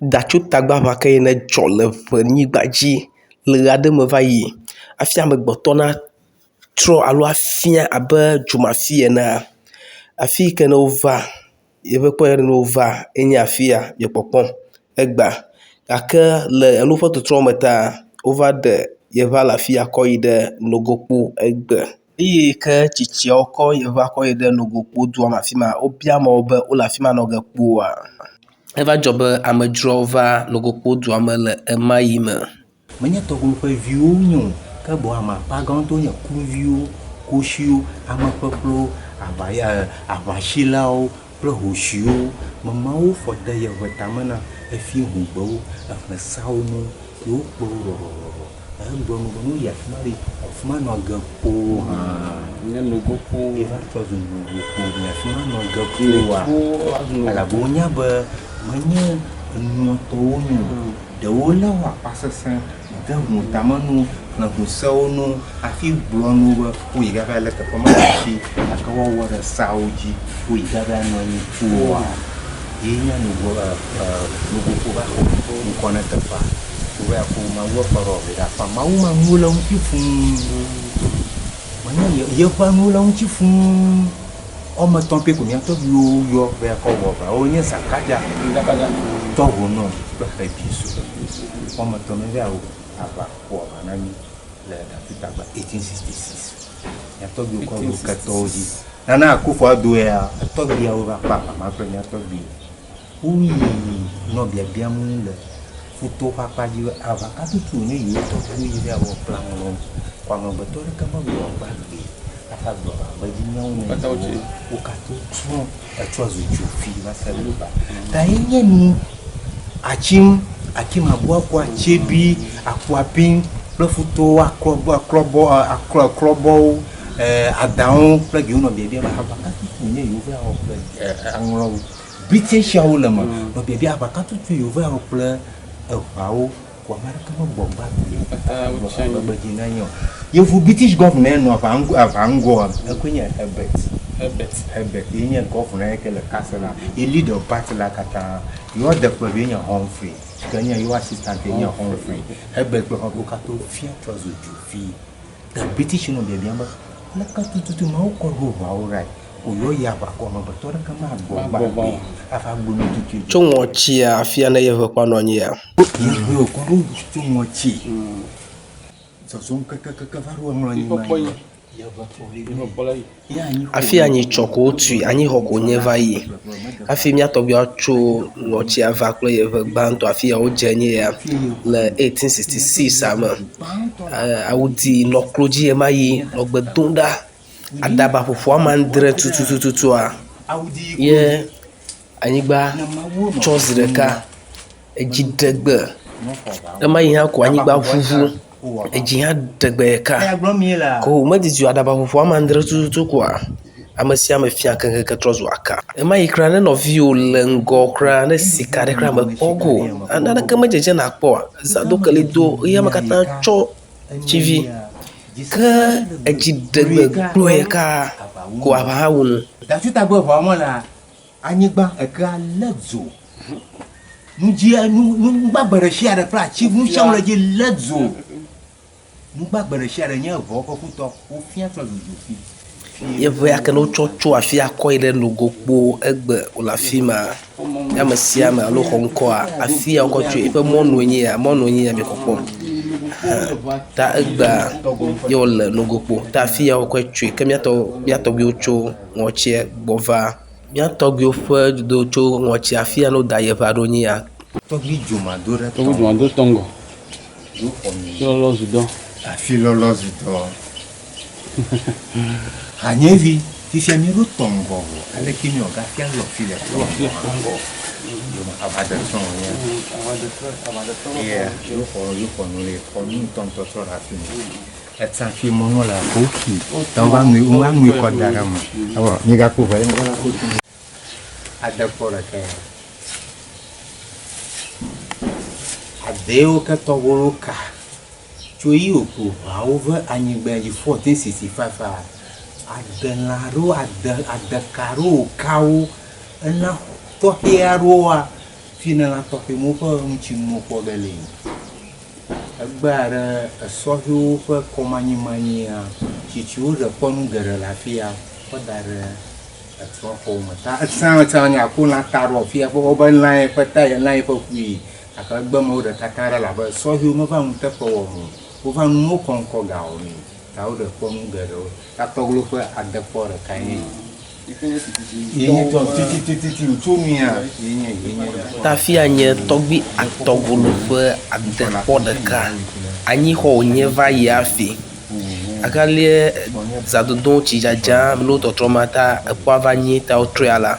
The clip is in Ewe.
Datsotagba ʋaka yi ne dzɔ le Eʋenyigba dzi le ɣe aɖe me va yi. Hafi amegbetɔ na trɔ alo afia abe dzomafi enea. Afi yi ke ne wova, yeƒe kpɔ ne wova enye afia ye kpɔkpɔm egba gake le enu ƒe trɔtrɔ me ta wova ɖe yeva le afia kɔ yi ɖe Nogokpo egbe. Eye ke tsitsiawo kɔ yeva kɔ yi ɖe Nogokpo dua me afi ma wobia amewo be wole afi ma nɔ ge kpɔa. Eva dzɔ be amedzrowo va Nogokpo dua me le ema yi me. Menye tɔgbuiwo ƒe viwo nye ke boŋ ame akpagãtɔ nye kluviwo, kosiwo, amekpekpewo, aʋasilawo kple hosiwo. Memawo fɔ de yeʋe tame na efi hugbewo, ehlẽsawo nu yewo kpe rɔrɔrɔrɔ. Egblɔ nu be nu yi afi ma ɖi, afi ma nɔ ge kpoo hã. Nye Nogokpo. Eva trɔ zu Nogokpo, afi ma nɔ ge kpoo. Elabena wonya be menye enuatɔwo nye ɖewo le wɔ akpasesẽ de hu tamenu le husewo nu afi gblɔ nu be woyi gava le teƒe ma asi gake woawɔ ɖe sawo dzi woyi gava nɔ anyi kpɔa. Ye nye Nogokpo va xɔ ŋkɔ ne teƒea. Wo ya ko mawu ƒe rɔvi ɖe afa mawu ma nuwo le ŋuti fũu. Menye yeƒe nuwo le ŋuti fũu. Ɔme tɔ̃ pe ko miaƒe viwo yɔ be akɔ wɔ ba wonye Sakaja, Tɔʋonɔ kple Xebiso. Ɔme tɔ̃ meviawo ava wɔ ba na mi le Datsotagba 1866. Miaƒe viwo kɔ wo ketɔwo dzi. Nana Akufo Addo ya etɔgbiawo va kpa mama kple miaƒe vi. Woyi nɔ biabiam le foto ƒe akpa dzi be avaka tutu nye yewo tɔgbiwo yi ɖe awɔ kple aŋlɔ. Ko amegbetɔ ɖeke megblɔ gbagbe. Afa gblɔ be dzinyawo ne wo katã trɔ etrɔ zu dzofi va se ɖe ba. Ta ye nye nu atsim abu akɔ atsebi akɔ apin kple fotowo aklɔbɔwo adawo kple gewo nɔ biabia be avaka tutu nye yewo va wɔ kple aŋlɔwo. Britisiawo le me nɔ biabia avaka tutu yewo va wɔ kple Eʋeawo. Ko ame ɖeke megbɔ gbagbe dzi na nyɔ. Yevu British governor nɔ avangoa ekoe nye Herbert ye nye governor ke le Kassela ye lead of party la katã yewo de kplɔ ye nye Humphrey ke nye yewo assistant ye nye Humphrey. Herbert kple wo katã fia trɔ zu dzofi. The British nɔ biabia be leke tututu mawo kɔ ɖo Eʋeawo rai woyɔ yi avakɔ megbetɔ ɖeke magbɔ gbagbe afa gblɔ nu tutu. Tso ŋɔtsia afia ne yeʋe kɔ nɔ anyi ya. Yeʋe kɔ ɖo tso ŋɔtsi. Zɔzɔm keke va ɖo ŋlɔ anyi ma. Afi anyi tsɔ ko wotui anyixɔ ko nye va yi. Hafi miatɔgbiawo tso ŋɔtsia va kple yeʋe gbãtɔ afi ya wodze nye ya le 1866 me. Awudi nɔ klo dzi ema yi nɔ gbe dom ɖa. Adaba ƒoƒo amandre tututua ye anyigba tsɔ zi ɖeka edzi degbe. Ema yi hã ko anyigba ʋuʋu edzi hã degbe ɖeka. Ko medidi adaba ƒoƒo amandre tutu koa ame sia ame fia keŋkeŋ trɔ zu aka. Ema yi kra ne nɔviwo le ŋgɔ kra ne sika ɖe kra mekpɔ go. Naneke medzedze na kpɔa. Zado kele do eye ame katã tsɔ tsivi. Ke edzi degbe kplɔe ka ko ava hã wu nu. Datsotagba Eʋeawo me la anyigba ekea le dzo. Nugbagbe ɖe sia ɖe kple atsi nu siawo le dzi le dzo. Nugbagbe ɖe sia ɖe nye Eʋeawo ƒe kutɔ wofia trɔ zu dzofi. Yeʋe yake ne wotsɔ tso afi akɔ yi ɖe Nogokpo egbe wole afi ma. Ame sia ame alo xɔ ŋkɔa afi ya wokɔ tso eƒe mɔnu enye ya mi kpɔkpɔm. Ta egbea ye wole Nogokpo ta afi ya wokɔ tsoe ke miatɔgbiwo tso ŋɔtsia gbɔ va. Miatɔgbiwo ƒe do tso ŋɔtsia afi ya no da yeʋe aɖo nye ya. Tɔgbi dzomado ɖe Tɔgbi dzomado tɔngɔ. Lɔlɔ zudɔ. Afi lɔlɔ zudɔ. Hanyevi fifia mi ɖo tɔngɔ aleke mi ɔgafia lɔ fi le tɔngɔ. Ava de trɔ nye. Yóò nu le xɔ nu tɔntɔ trɔ ɖe afi me. Etsa fi mɔnɔ le koki. Tɔn va nui kɔ da ɖe me. Awɔ mi gakpo ʋe mi va ko. Ade kpɔ ɖeke. Adewo ke tɔgolo ka. Tso yi wòkpo Eʋeawo ƒe anyigba dzi 1465 adelã ɖo adeka ɖo kawo ena tɔxɛ aɖewoa Final topi mu pe ŋutsi mu kpɔ ge le. Egbe aɖe esɔhewo ƒe kɔmanyimanyia tsitsiwo ɖe kpɔnu geɖe le afi ya kɔ da ɖe esɔxɔ me. Taetsã nyako lã ta ɖo afi ya wobe lã ƒe ta ye lã ƒe ƒui. Ake egbe me wo ɖe tata ɖe labe sɔhewo meva nu teƒe wɔ mo. Wova nuwo kɔŋkɔ gawo ni. Ta wo ɖe kpɔnu geɖewo. Ta tɔglo ƒe adekpɔ ɖeka nye. Tafia nye tɔgbi atɔgolo ƒe adekpɔ ɖeka. Anyixɔ wonye va yi afi. Agalie zadodo tsi dzadza lo tɔtrɔma ta ekpɔ va nyi ta wotrɔe ala.